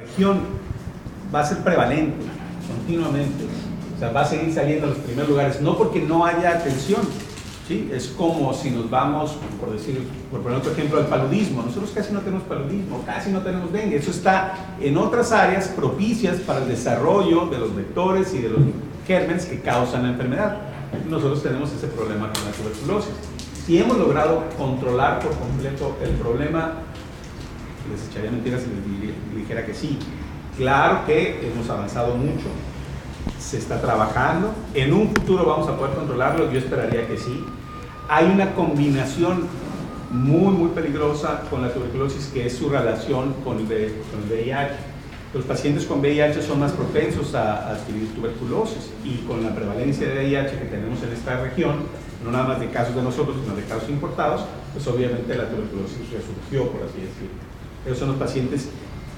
región va a ser prevalente continuamente, o sea, va a seguir saliendo a los primeros lugares, no porque no haya atención, ¿sí? Es como si nos vamos, por poner otro ejemplo, al paludismo. Nosotros casi no tenemos paludismo, casi no tenemos dengue. Eso está en otras áreas propicias para el desarrollo de los vectores y de los gérmenes que causan la enfermedad. Nosotros tenemos ese problema con la tuberculosis. Si hemos logrado controlar por completo el problema, les echaría mentiras si les dijera que sí. Claro que hemos avanzado mucho, se está trabajando, en un futuro vamos a poder controlarlo, yo esperaría que sí. Hay una combinación muy peligrosa con la tuberculosis, que es su relación con el VIH. Los pacientes con VIH son más propensos a adquirir tuberculosis, y con la prevalencia de VIH que tenemos en esta región, no nada más de casos de nosotros, sino de casos importados, pues obviamente la tuberculosis resurgió, por así decirlo. Esos son los pacientes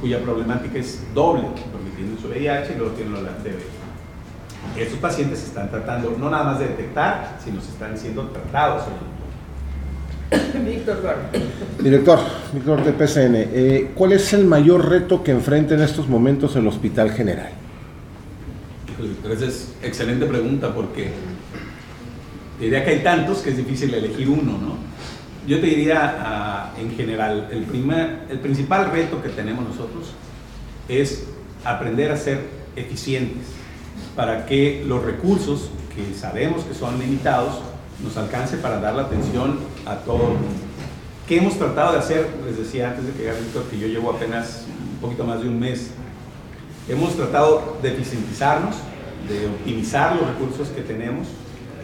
cuya problemática es doble, porque tienen su VIH y luego tienen la TB. Estos pacientes se están tratando, no nada más de detectar, sino se están siendo tratados. Director de PCN, ¿cuál es el mayor reto que enfrenta en estos momentos el Hospital General? Esa es excelente pregunta, porque diría que hay tantos que es difícil elegir uno, ¿no? Yo te diría, en general, el principal reto que tenemos nosotros es aprender a ser eficientes para que los recursos, que sabemos que son limitados, nos alcance para dar la atención a todo el mundo. ¿Qué hemos tratado de hacer? Les decía antes de que llegara Víctor que yo llevo apenas un poquito más de un mes. Hemos tratado de eficientizarnos, de optimizar los recursos que tenemos.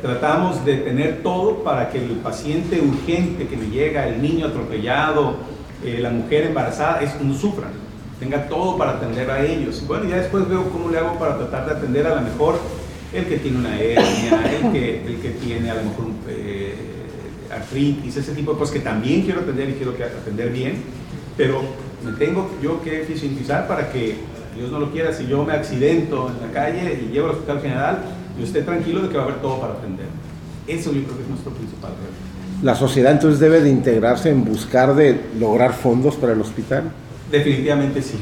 Tratamos de tener todo para que el paciente urgente que me llega, el niño atropellado, la mujer embarazada, no sufran, tenga todo para atender a ellos. Bueno, ya después veo cómo le hago para tratar de atender a lo mejor el que tiene una hernia, el que tiene a lo mejor artritis, ese tipo de cosas que también quiero atender y quiero atender bien, pero me tengo yo que eficientizar para que, Dios no lo quiera, si yo me accidento en la calle y llego al Hospital General, yo esté tranquilo de que va a haber todo para atender. Eso yo creo que es nuestro principal reto. ¿La sociedad entonces debe de integrarse en buscar de lograr fondos para el hospital? Definitivamente sí.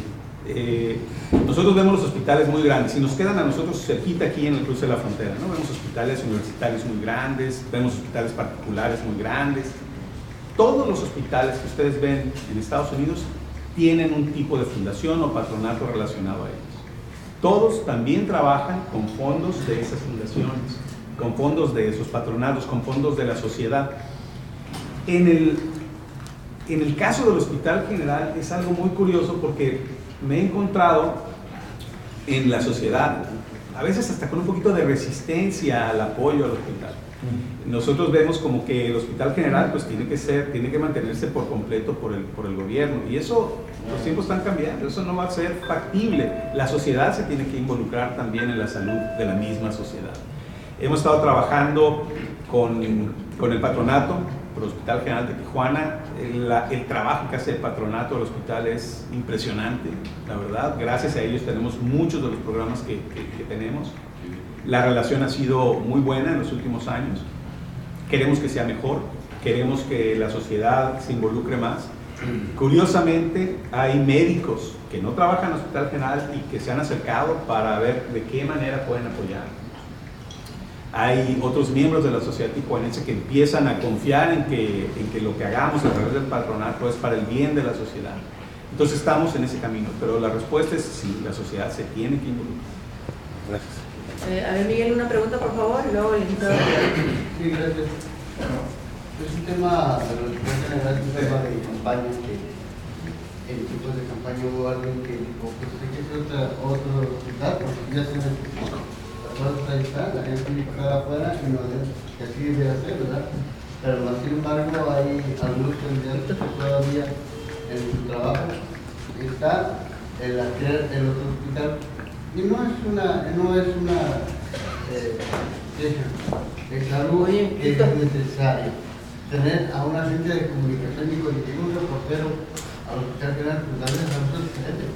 Nosotros vemos los hospitales muy grandes, y nos quedan a nosotros cerquita aquí en el cruce de la frontera, ¿no? Vemos hospitales universitarios muy grandes, vemos hospitales particulares muy grandes. Todos los hospitales que ustedes ven en Estados Unidos tienen un tipo de fundación o patronato relacionado a ellos. Todos también trabajan con fondos de esas fundaciones, con fondos de esos patronatos, con fondos de la sociedad. En el caso del Hospital General es algo muy curioso, porque me he encontrado en la sociedad, a veces hasta con un poquito de resistencia al apoyo al hospital. Nosotros vemos como que el Hospital General pues tiene que mantenerse por completo por el gobierno, y eso, los tiempos están cambiando, eso no va a ser factible. La sociedad se tiene que involucrar también en la salud de la misma sociedad. Hemos estado trabajando con el patronato, por el Hospital General de Tijuana. El trabajo que hace el patronato del hospital es impresionante, la verdad. Gracias a ellos tenemos muchos de los programas que tenemos. La relación ha sido muy buena en los últimos años. Queremos que sea mejor, queremos que la sociedad se involucre más. Curiosamente, hay médicos que no trabajan en el Hospital General y que se han acercado para ver de qué manera pueden apoyar. Hay otros miembros de la sociedad tijuanense que empiezan a confiar en que lo que hagamos a través del patronato es para el bien de la sociedad. Entonces estamos en ese camino, pero la respuesta es sí, la sociedad se tiene que involucrar. Gracias. A ver, Miguel, una pregunta, por favor, y luego el invitado. Sí, gracias. Es un tema de los general, un tema de campaña, que en tipos de campaña hubo alguien que dijo, pues hay que hacer otro hospital, porque ya se necesita. La puerta ahí está, la gente tiene que estar afuera, y no es que así debe hacer, ¿verdad? Pero sin embargo hay algunos candidatos que todavía en su trabajo está el hacer el otro hospital. Y no es una queja de salud que es necesario. Tener a un agente de comunicación y cuando llega un reportero al Hospital General, pues darle a los diferentes.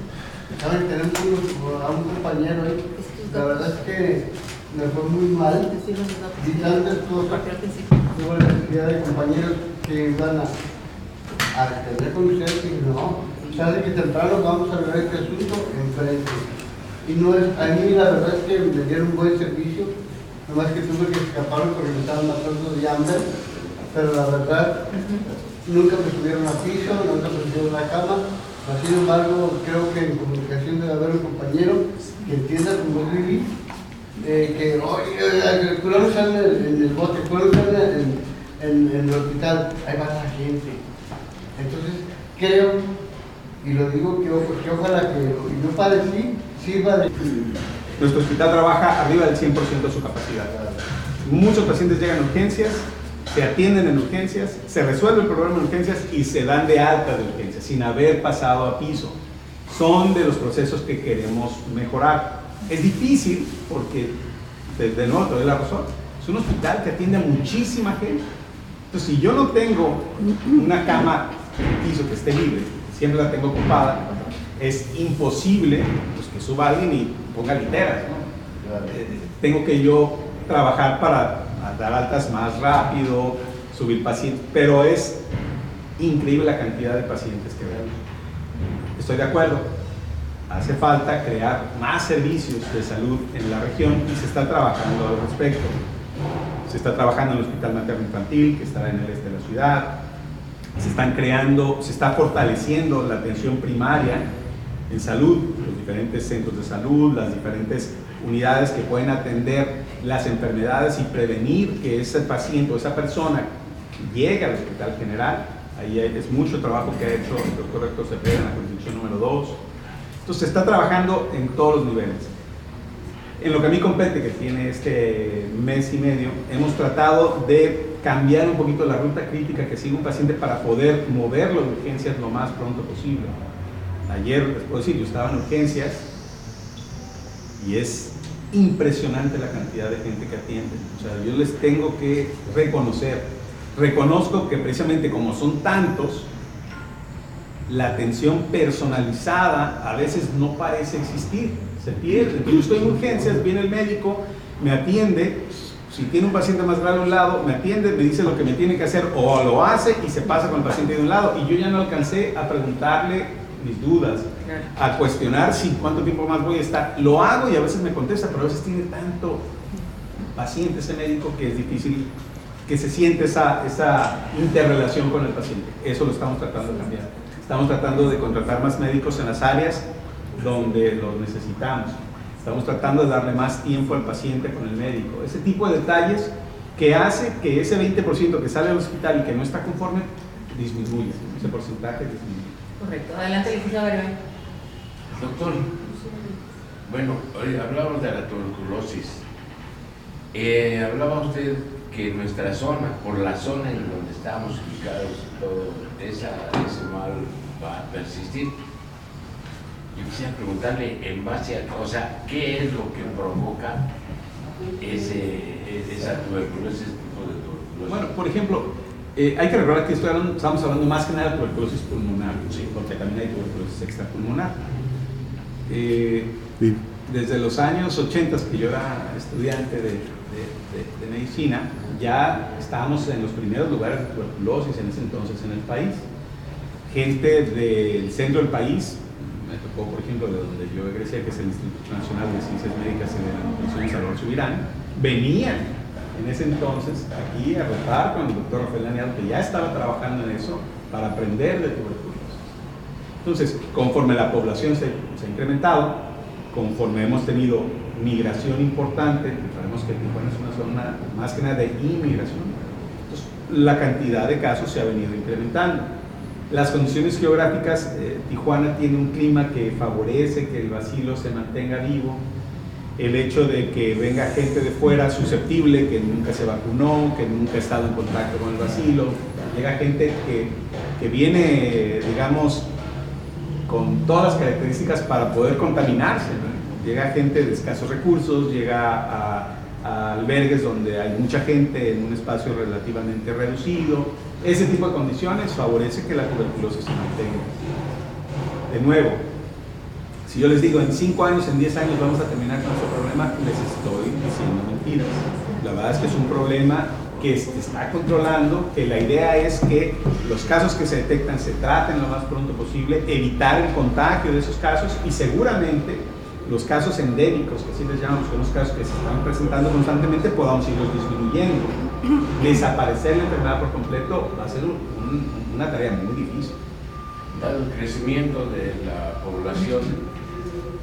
Saben, tenemos a un compañero ahí, la verdad es que me fue muy mal, y tantas cosas, tuve la necesidad de compañeros que iban a atender con ustedes y no, tarde que temprano vamos a ver este asunto enfrente. Y no es, a mí la verdad es que me dieron un buen servicio, nomás que tuve que escapar porque me estaban matando de hambre, pero la verdad, nunca me subieron a piso, nunca me subieron a la cama. Sin embargo, creo que en comunicación debe haber un compañero que entienda como es vivir, que oye, el culón sale en el bote, el culón sale en el hospital, ahí va la gente. Entonces, creo, y lo digo, que ojalá que lo que yo padecí sirva de... Nuestro hospital trabaja arriba del 100% de su capacidad. Muchos pacientes llegan a urgencias, se atienden en urgencias, se resuelve el problema en urgencias y se dan de alta de urgencias sin haber pasado a piso. Son de los procesos que queremos mejorar. Es difícil porque, de nuevo te doy la razón, es un hospital que atiende a muchísima gente. Entonces, si yo no tengo una cama en piso que esté libre, siempre la tengo ocupada, es imposible pues, que suba alguien y ponga literas, ¿no? Tengo que yo trabajar para dar altas más rápido, subir pacientes, pero es increíble la cantidad de pacientes que vemos. Estoy de acuerdo, hace falta crear más servicios de salud en la región y se está trabajando al respecto. Se está trabajando en el Hospital Materno Infantil, que estará en el este de la ciudad. Se está fortaleciendo la atención primaria en salud, los diferentes centros de salud, las diferentes unidades que pueden atender las enfermedades y prevenir que ese paciente o esa persona llegue al hospital general. Ahí es mucho trabajo que ha hecho el doctor Héctor Cepeda en la Constitución número 2. Entonces se está trabajando en todos los niveles. En lo que a mí compete, que tiene este mes y medio, hemos tratado de cambiar un poquito la ruta crítica que sigue un paciente para poder moverlo de urgencias lo más pronto posible. Ayer, les puedo decir, yo estaba en urgencias y es impresionante la cantidad de gente que atienden. O sea, yo les tengo que reconozco que precisamente como son tantos, la atención personalizada a veces no parece existir, se pierde. Entonces yo estoy en urgencias, viene el médico, me atiende, si tiene un paciente más grave a un lado, me atiende, me dice lo que me tiene que hacer o lo hace y se pasa con el paciente de un lado y yo ya no alcancé a preguntarle mis dudas, a cuestionar si cuánto tiempo más voy a estar. Lo hago y a veces me contesta, pero a veces tiene tanto paciente ese médico que es difícil que se siente esa interrelación con el paciente. Eso lo estamos tratando de cambiar. Estamos tratando de contratar más médicos en las áreas donde los necesitamos. Estamos tratando de darle más tiempo al paciente con el médico. Ese tipo de detalles que hace que ese 20% que sale del hospital y que no está conforme disminuya. Ese porcentaje disminuye. Correcto. Adelante, licenciado Baribay. Doctor, bueno, hablábamos de la tuberculosis. Hablaba usted que nuestra zona, por la zona en donde estamos ubicados, todo ese mal va a persistir. Yo quisiera preguntarle en base a, o sea, ¿qué es lo que provoca esa tuberculosis, tipo de tuberculosis? Bueno, por ejemplo, hay que recordar que estamos hablando más que nada de tuberculosis pulmonar, ¿sí? Porque también hay tuberculosis extrapulmonar. Sí. Desde los años 80, que yo era estudiante de medicina, ya estábamos en los primeros lugares de tuberculosis en ese entonces en el país. Gente del centro del país, me tocó por ejemplo de donde yo egresé, que es el Instituto Nacional de Ciencias Médicas y de la Nutrición, Salvador Subirán, venían en ese entonces aquí a rotar con el doctor Rafael Daniel, que ya estaba trabajando en eso para aprender de tuberculosis. Entonces, conforme la población se ha incrementado, conforme hemos tenido migración importante, sabemos que Tijuana es una zona más que nada de inmigración, entonces la cantidad de casos se ha venido incrementando. Las condiciones geográficas, Tijuana tiene un clima que favorece que el bacilo se mantenga vivo. El hecho de que venga gente de fuera susceptible, que nunca se vacunó, que nunca ha estado en contacto con el bacilo, llega gente que viene, digamos, con todas las características para poder contaminarse, ¿no? Llega gente de escasos recursos, llega a albergues donde hay mucha gente en un espacio relativamente reducido. Ese tipo de condiciones favorece que la tuberculosis se mantenga. De nuevo, si yo les digo en 5 años, en 10 años vamos a terminar con este problema, les estoy diciendo mentiras. La verdad es que es un problema que se está controlando, que la idea es que los casos que se detectan se traten lo más pronto posible, evitar el contagio de esos casos y seguramente los casos endémicos, que así les llamamos, que son los casos que se están presentando constantemente, podamos irlos disminuyendo. Desaparecer la enfermedad por completo va a ser una tarea muy difícil. Dado el crecimiento de la población,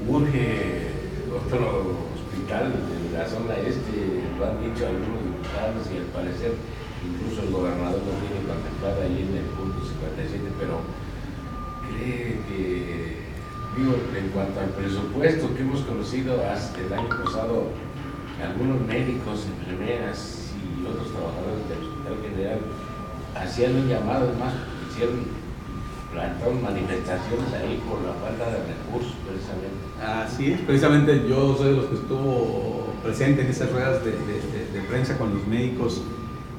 urge otro hospital en la zona este, lo han dicho algunos diputados y al parecer incluso el gobernador lo tiene contemplado ahí en el punto 57, pero cree que, digo, en cuanto al presupuesto que hemos conocido hasta el año pasado, algunos médicos, enfermeras y otros trabajadores del Hospital General hacían un llamado, además plantaron manifestaciones ahí por la falta de recursos precisamente. Así es, precisamente yo soy de los que estuvo presente en esas ruedas de prensa con los médicos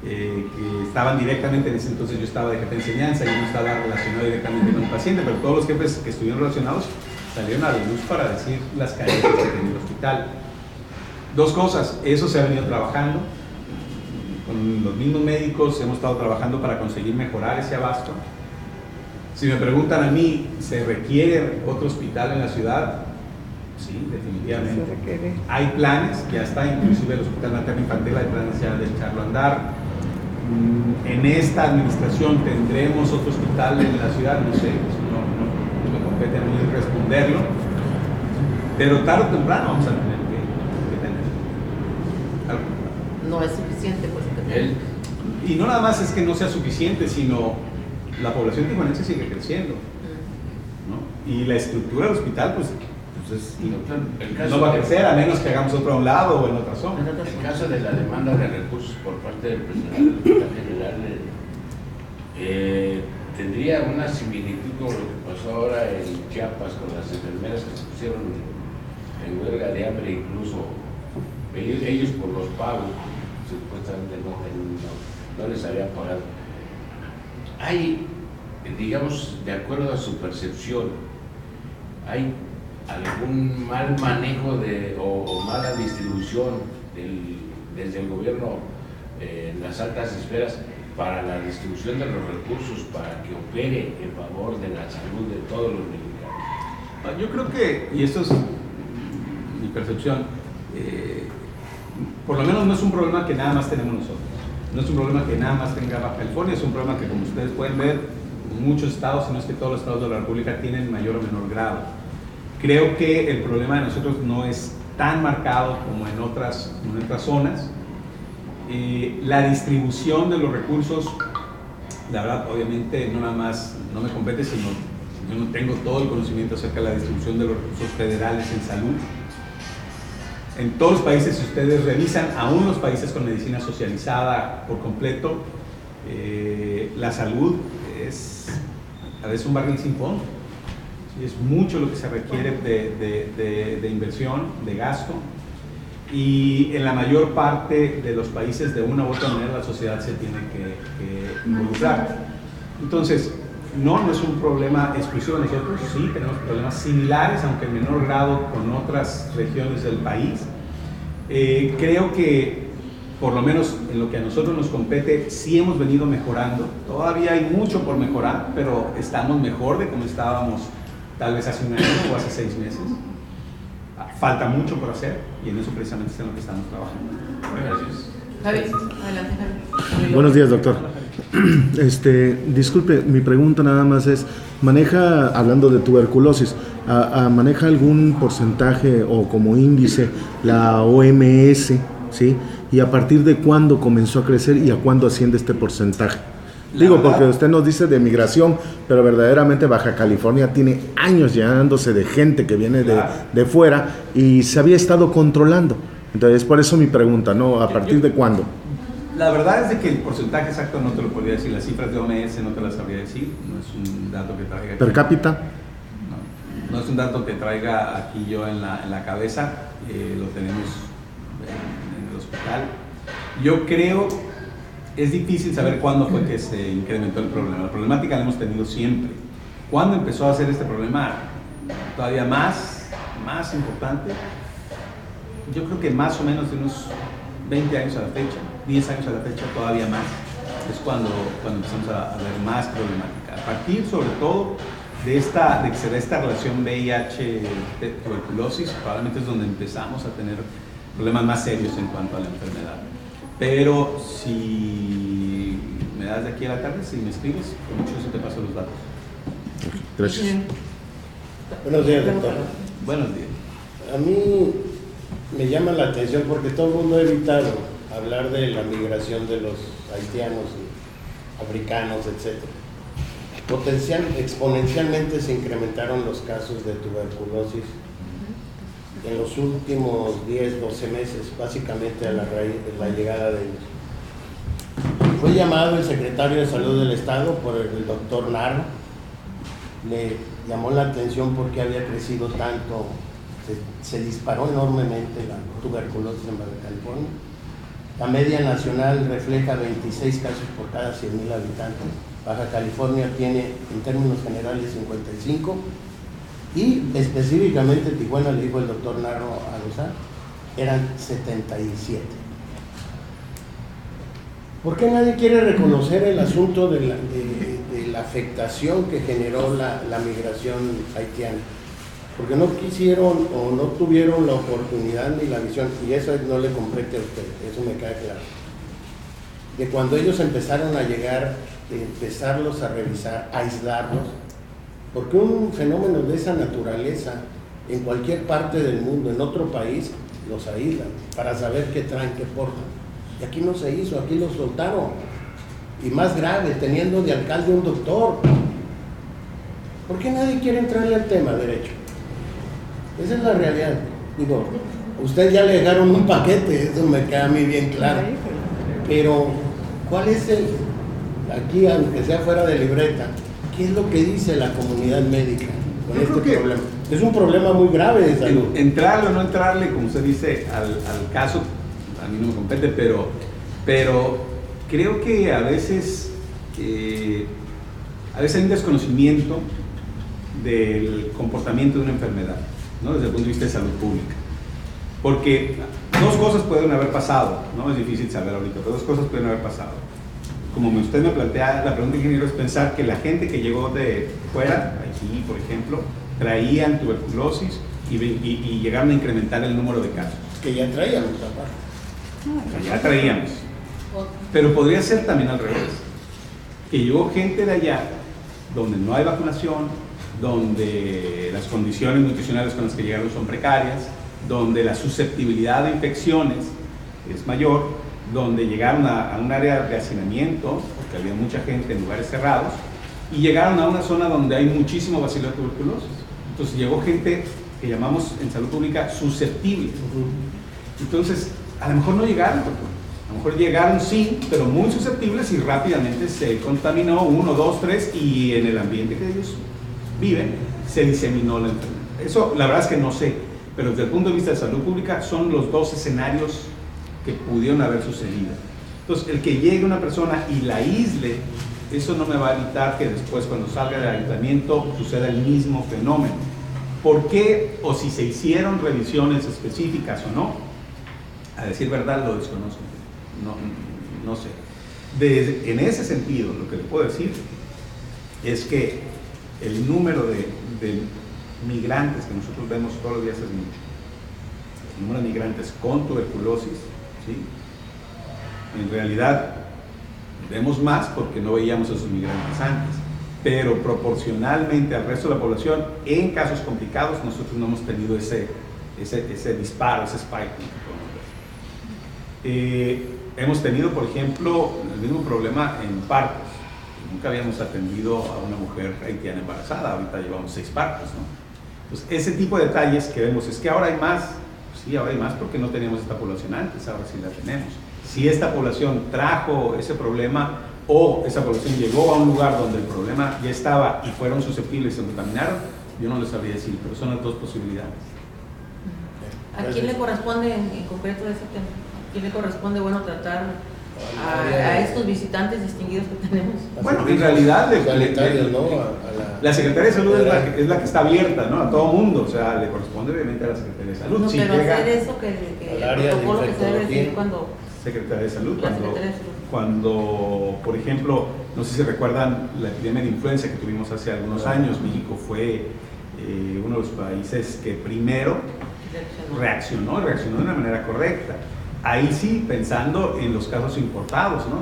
que estaban directamente, en ese entonces yo estaba de jefe de enseñanza y no estaba relacionado directamente con el paciente, pero todos los jefes que estuvieron relacionados salieron a la luz para decir las carencias que tenía el hospital. Dos cosas, eso se ha venido trabajando, con los mismos médicos hemos estado trabajando para conseguir mejorar ese abasto. Si me preguntan a mí, ¿se requiere otro hospital en la ciudad? Sí, definitivamente. Hay planes, ya está, inclusive el Hospital Materno Infantil, hay planes ya de echarlo a andar. En esta administración tendremos otro hospital en la ciudad, no sé, no me compete a mí responderlo, pero tarde o temprano vamos a tener que tener. No es suficiente, pues. Y no nada más es que no sea suficiente, sino la población tijuanense sigue creciendo, ¿no? Y la estructura del hospital, pues no va a crecer a menos que hagamos otro a un lado o en otra zona. En el caso de la demanda de recursos por parte del personal del Hospital General, tendría una similitud con lo que pasó ahora en Chiapas con las enfermeras que se pusieron en huelga de hambre, incluso ellos por los pagos supuestamente no les habían pagado. Hay, digamos, de acuerdo a su percepción, ¿hay algún mal manejo o mala distribución desde el gobierno en las altas esferas para la distribución de los recursos para que opere en favor de la salud de todos los mexicanos? Yo creo que, y esto es mi percepción, por lo menos no es un problema que nada más tenemos nosotros. No es un problema que nada más tenga Baja California, es un problema que, como ustedes pueden ver, muchos estados, si no es que todos los estados de la República, tienen mayor o menor grado. Creo que el problema de nosotros no es tan marcado como en otras zonas. La distribución de los recursos, la verdad, obviamente, no nada más no me compete, sino yo no tengo todo el conocimiento acerca de la distribución de los recursos federales en salud. En todos los países, si ustedes revisan, aún los países con medicina socializada por completo, la salud es a veces un barril sin fondo. ¿Sí? Es mucho lo que se requiere de inversión, de gasto, y en la mayor parte de los países, de una u otra manera, la sociedad se tiene que involucrar. Entonces, no es un problema exclusivo de nosotros, sí, tenemos problemas similares, aunque en menor grado, con otras regiones del país. Creo que, por lo menos en lo que a nosotros nos compete, sí hemos venido mejorando. Todavía hay mucho por mejorar, pero estamos mejor de como estábamos tal vez hace un año o hace 6 meses. Falta mucho por hacer y en eso precisamente es en lo que estamos trabajando. Gracias. Javi, adelante, Javi. Buenos días, doctor. Disculpe, mi pregunta nada más es, ¿maneja, hablando de tuberculosis, maneja algún porcentaje o como índice la OMS, ¿sí? ¿Y a partir de cuándo comenzó a crecer y a cuándo asciende este porcentaje? Digo, porque usted nos dice de migración, pero verdaderamente Baja California tiene años llenándose de gente que viene de fuera y se había estado controlando. Entonces, por eso mi pregunta, ¿no? ¿A partir de cuándo? La verdad es de que el porcentaje exacto no te lo podría decir, las cifras de OMS no te las sabría decir, no es un dato que traiga aquí. ¿Per cápita? No es un dato que traiga aquí yo en la cabeza, lo tenemos en el hospital. Yo creo, es difícil saber cuándo fue que se incrementó el problema. La problemática la hemos tenido siempre. ¿Cuándo empezó a ser este problema todavía más importante? Yo creo que más o menos de unos 20 años a la fecha, 10 años a la fecha, todavía más, es cuando empezamos a ver más problemática. A partir, sobre todo, de que se da esta relación VIH-tuberculosis, probablemente es donde empezamos a tener problemas más serios en cuanto a la enfermedad. Pero si me das de aquí a la tarde, si me escribes, con mucho gusto te paso los datos. Gracias. Buenos días, doctor. Buenos días. A mí me llama la atención porque todo el mundo ha evitado hablar de la migración de los haitianos y africanos, etc. Exponencialmente se incrementaron los casos de tuberculosis en los últimos 10, 12 meses, básicamente a la raíz de la llegada de ellos. Fue llamado el secretario de Salud del Estado por el doctor Narro. Le llamó la atención porque había crecido tanto, se disparó enormemente la tuberculosis en Baja California. La media nacional refleja 26 casos por cada 100,000 habitantes. Baja California tiene en términos generales 55 y específicamente Tijuana, le dijo el doctor Narro a Lozano, eran 77. ¿Por qué nadie quiere reconocer el asunto de la afectación que generó la migración haitiana? Porque no quisieron o no tuvieron la oportunidad ni la visión, y eso no le compete a usted, eso me queda claro, de cuando ellos empezaron a llegar, empezarlos a revisar, a aislarlos, porque un fenómeno de esa naturaleza en cualquier parte del mundo, en otro país, los aíslan para saber qué traen, qué portan. Y aquí no se hizo, aquí los soltaron. Y más grave, teniendo de alcalde un doctor. ¿Por qué nadie quiere entrarle al tema derecho? Esa es la realidad. Digo, usted ya le dejaron un paquete, eso me queda a mí bien claro. Pero, ¿cuál es aquí, aunque sea fuera de libreta, qué es lo que dice la comunidad médica con este problema? Es un problema muy grave de salud. Entrarle o no entrarle, como usted dice, al caso, a mí no me compete, pero creo que a veces hay un desconocimiento del comportamiento de una enfermedad, ¿no? Desde el punto de vista de salud pública. Porque dos cosas pueden haber pasado, ¿no? Es difícil saber ahorita, pero dos cosas pueden haber pasado. Como usted me plantea, la pregunta, ingeniero, es pensar que la gente que llegó de fuera, aquí por ejemplo, traían tuberculosis y llegaron a incrementar el número de casos. Que ya traíamos, aparte. Ya traíamos. Pero podría ser también al revés. Que llegó gente de allá donde no hay vacunación, donde las condiciones nutricionales con las que llegaron son precarias, donde la susceptibilidad de infecciones es mayor, donde llegaron a un área de hacinamiento, porque había mucha gente en lugares cerrados, y llegaron a una zona donde hay muchísimo bacilo de tuberculosis. Entonces llegó gente que llamamos en salud pública susceptible. Entonces, a lo mejor no llegaron, a lo mejor llegaron sí, pero muy susceptibles y rápidamente se contaminó 1, 2, 3 y en el ambiente que ellos viven se diseminó la enfermedad. Eso la verdad es que no sé, pero desde el punto de vista de salud pública son los dos escenarios que pudieron haber sucedido. Entonces, el que llegue una persona y la aísle, eso no me va a evitar que después cuando salga del aislamiento suceda el mismo fenómeno. ¿Por qué? O si se hicieron revisiones específicas o no, a decir verdad lo desconozco, no sé. En ese sentido, lo que le puedo decir es que el número de migrantes que nosotros vemos todos los días es mucho. El número de migrantes con tuberculosis, ¿sí? En realidad vemos más porque no veíamos a esos migrantes antes, pero proporcionalmente al resto de la población, en casos complicados, nosotros no hemos tenido ese disparo, ese spike. Hemos tenido, por ejemplo, el mismo problema en partos. Nunca habíamos atendido a una mujer haitiana embarazada, ahorita llevamos 6 partos, ¿no? Pues ese tipo de detalles que vemos es que ahora hay más. Sí, ahora hay más porque no teníamos esta población antes, ahora sí la tenemos. Si esta población trajo ese problema o esa población llegó a un lugar donde el problema ya estaba y fueron susceptibles y se contaminaron, yo no les sabría decir, pero son las dos posibilidades. ¿A quién le corresponde en concreto ese tema? ¿A quién le corresponde, tratar a estos visitantes distinguidos que tenemos. Bueno, en realidad sanitarios, ¿no? La Secretaría de Salud es la que está abierta, ¿no? A todo mundo, o sea, le corresponde obviamente a la Secretaría de Salud. No, Si pero llega hacer eso que al el área de protocolo que se debe infectología. decir cuando Secretaría de Salud, la Secretaría de Salud. cuando, por ejemplo, no sé si recuerdan la epidemia de influenza que tuvimos hace algunos años, México fue uno de los países que primero reaccionó de una manera correcta. Ahí sí, pensando en los casos importados, ¿no?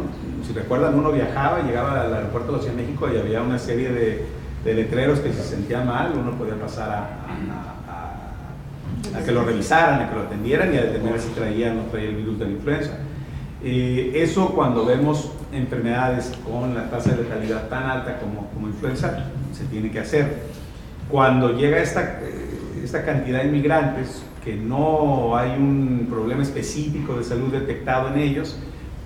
Si recuerdan, uno viajaba, llegaba al aeropuerto de la Ciudad de México y había una serie de letreros que si se sentía mal, uno podía pasar a que lo revisaran, a que lo atendieran y a determinar si traía o no traía el virus de la influenza. Eso cuando vemos enfermedades con la tasa de letalidad tan alta como influenza, se tiene que hacer. Cuando llega esta cantidad de inmigrantes, que no hay un problema específico de salud detectado en ellos,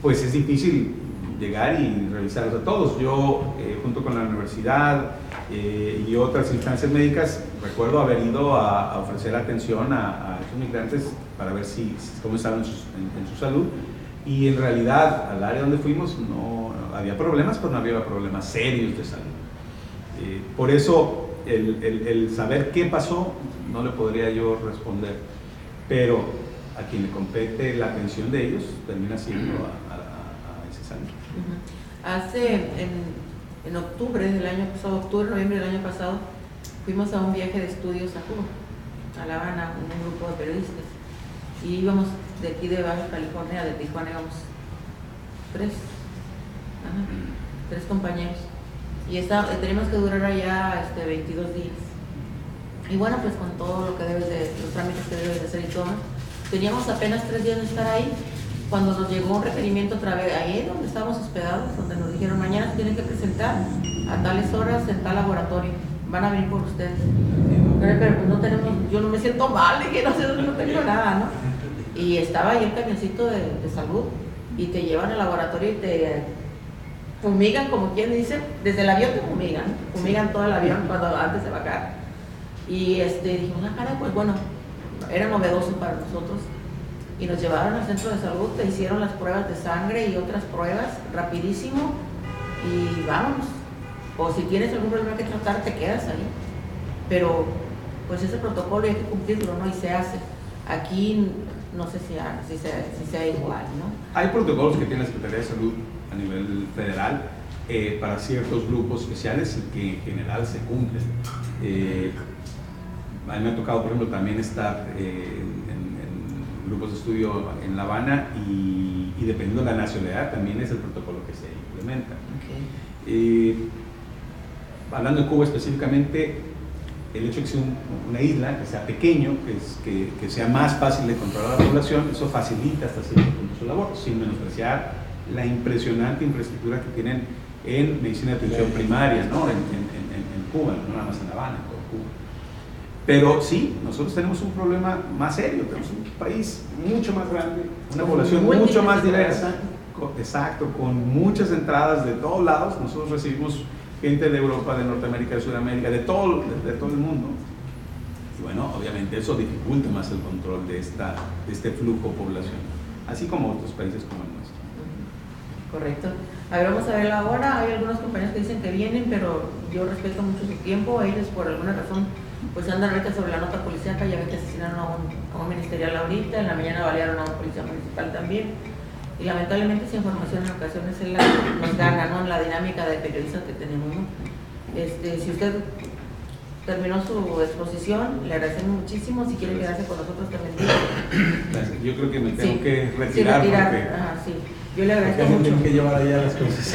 pues es difícil llegar y revisarlos a todos. Yo, junto con la universidad y otras instancias médicas, recuerdo haber ido a ofrecer atención a estos migrantes para ver cómo estaban en su salud, y en realidad al área donde fuimos no había problemas, pero no había problemas serios de salud. Por eso el saber qué pasó no le podría yo responder, pero a quien le compete la atención de ellos termina siendo a ese salud. Hace en octubre del año pasado, noviembre del año pasado, fuimos a un viaje de estudios a Cuba, a La Habana, un grupo de periodistas, y íbamos de aquí de Baja California, de Tijuana, íbamos tres compañeros, y teníamos que durar allá 22 días. Y bueno, pues con todo lo que los trámites que debes de hacer y todo, teníamos apenas 3 días de estar ahí, cuando nos llegó un requerimiento otra vez, ahí donde estábamos hospedados, donde nos dijeron, mañana se tienen que presentar a tales horas en tal laboratorio, van a venir por ustedes. Pero pues no tenemos, yo no me siento mal, dije, no tengo nada, ¿no? Y estaba ahí el camioncito de salud, y te llevan al laboratorio y te fumigan, como quien dice, desde el avión te fumigan todo el avión antes de bajar. Y dijimos, caray, pues bueno, era novedoso para nosotros, y nos llevaron al centro de salud, te hicieron las pruebas de sangre y otras pruebas rapidísimo, y vámonos. O si tienes algún problema que tratar, te quedas ahí. Pero pues ese protocolo hay que cumplirlo, ¿no? Y se hace. Aquí no sé si sea igual, ¿no? Hay protocolos que tiene la Secretaría de Salud a nivel federal para ciertos grupos especiales y que en general se cumplen. A mí me ha tocado, por ejemplo, también estar en grupos de estudio en La Habana, y dependiendo de la nacionalidad también es el protocolo que se implementa. Okay. Hablando de Cuba específicamente, el hecho de que sea una isla, que sea pequeño, que sea más fácil de controlar a la población, eso facilita hasta cierto punto su labor, sin menospreciar la impresionante infraestructura que tienen en medicina de atención primaria, ¿no? en Cuba, no nada más en La Habana, en todo Cuba. Pero sí, nosotros tenemos un problema más serio, tenemos un país mucho más grande, una población mucho más diversa, exacto, con muchas entradas de todos lados. Nosotros recibimos gente de Europa, de Norteamérica, de Sudamérica, de todo el mundo. Y bueno, obviamente eso dificulta más el control de este flujo poblacional, así como otros países como el nuestro. Correcto. A ver, vamos a ver la hora. Hay algunos compañeros que dicen que vienen, pero yo respeto mucho su tiempo. Ellos por alguna razón pues andan ahorita sobre la nota policíaca. Ya ven que asesinaron a un ministerial ahorita, en la mañana balearon a un policía municipal también. Y lamentablemente esa información en ocasiones nos gana, ¿no? En la dinámica de periodistas que tenemos, ¿no? Si usted terminó su exposición, le agradecemos muchísimo. Si quiere quedarse con nosotros también. Yo creo que me tengo que retirar. Sí, retirar. Porque Sí. Yo le agradezco mucho. tengo que llevar allá las cosas.